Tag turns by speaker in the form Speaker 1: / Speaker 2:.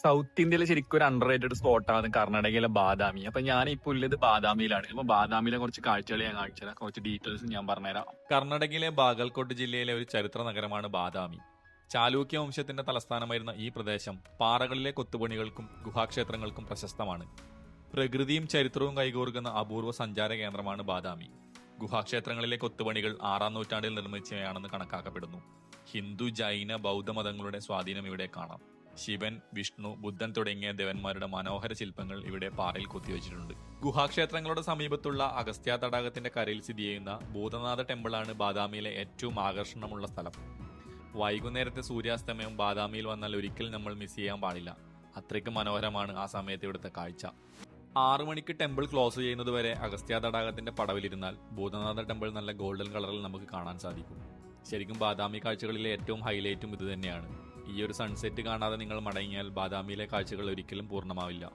Speaker 1: South ഇന്ത്യയിലെ ശരിക്കും ഒരു അണ്ടർ റേറ്റഡ് സ്പോട്ടാണ് കർണാടകയിലെ ബാദാമി. അപ്പൊ ഞാൻ ഇപ്പോൾ ഉള്ളത് ബാദാമിയിലാണ്. അപ്പൊ ബാദാമിയിലെ കുറച്ച് കാഴ്ചകൾ ഞാൻ കാണിച്ചുതരാം, കുറച്ച് ഡീറ്റെയിൽസ് ഞാൻ പറഞ്ഞുതരാം.
Speaker 2: കർണാടകയിലെ ബാഗൽകോട്ട് ജില്ലയിലെ ഒരു ചരിത്ര നഗരമാണ് ബാദാമി. ചാലൂക്യ വംശത്തിന്റെ തലസ്ഥാനമായിരുന്ന ഈ പ്രദേശം പാറകളിലെ കൊത്തുപണികൾക്കും ഗുഹാക്ഷേത്രങ്ങൾക്കും പ്രശസ്തമാണ്. പ്രകൃതിയും ചരിത്രവും കൈകോർക്കുന്ന അപൂർവ സഞ്ചാര കേന്ദ്രമാണ് ബാദാമി. ഗുഹാക്ഷേത്രങ്ങളിലെ കൊത്തുപണികൾ 6-ാം നൂറ്റാണ്ടിൽ നിർമ്മിച്ചവയാണെന്ന് കണക്കാക്കപ്പെടുന്നു. ഹിന്ദു, ജൈന, ബൗദ്ധ മതങ്ങളുടെ സ്വാധീനം ഇവിടെ കാണാം. ശിവൻ, വിഷ്ണു, ബുദ്ധൻ തുടങ്ങിയ ദേവന്മാരുടെ മനോഹര ശില്പങ്ങൾ ഇവിടെ പാറയിൽ കൊത്തിവെച്ചിട്ടുണ്ട്. ഗുഹാക്ഷേത്രങ്ങളുടെ സമീപത്തുള്ള അഗസ്ത്യ തടാകത്തിന്റെ കരയിൽ സ്ഥിതി ചെയ്യുന്ന ഭൂതനാഥ ടെമ്പിളാണ് ബാദാമിയിലെ ഏറ്റവും ആകർഷണമുള്ള സ്ഥലം. വൈകുന്നേരത്തെ സൂര്യാസ്തമയം ബാദാമിയിൽ വന്നാൽ ഒരിക്കലും നമ്മൾ മിസ് ചെയ്യാൻ പാടില്ല. അത്രയ്ക്ക് മനോഹരമാണ് ആ സമയത്ത് ഇവിടുത്തെ കാഴ്ച. 6 മണിക്ക് ടെമ്പിൾ ക്ലോസ് ചെയ്യുന്നത് വരെ അഗസ്ത്യ തടാകത്തിന്റെ പടവിലിരുന്നാൽ ഭൂതനാഥ ടെമ്പിൾ നല്ല ഗോൾഡൻ കളറിൽ നമുക്ക് കാണാൻ സാധിക്കും. ശരിക്കും ബാദാമി കാഴ്ചകളിലെ ഏറ്റവും ഹൈലൈറ്റും ഇത് തന്നെയാണ്. ഈ ഒരു സൺസെറ്റ് കാണാതെ നിങ്ങൾ മടങ്ങിയാൽ ബാദാമിയിലെ കാഴ്ചകൾ ഒരിക്കലും പൂർണ്ണമാവില്ല.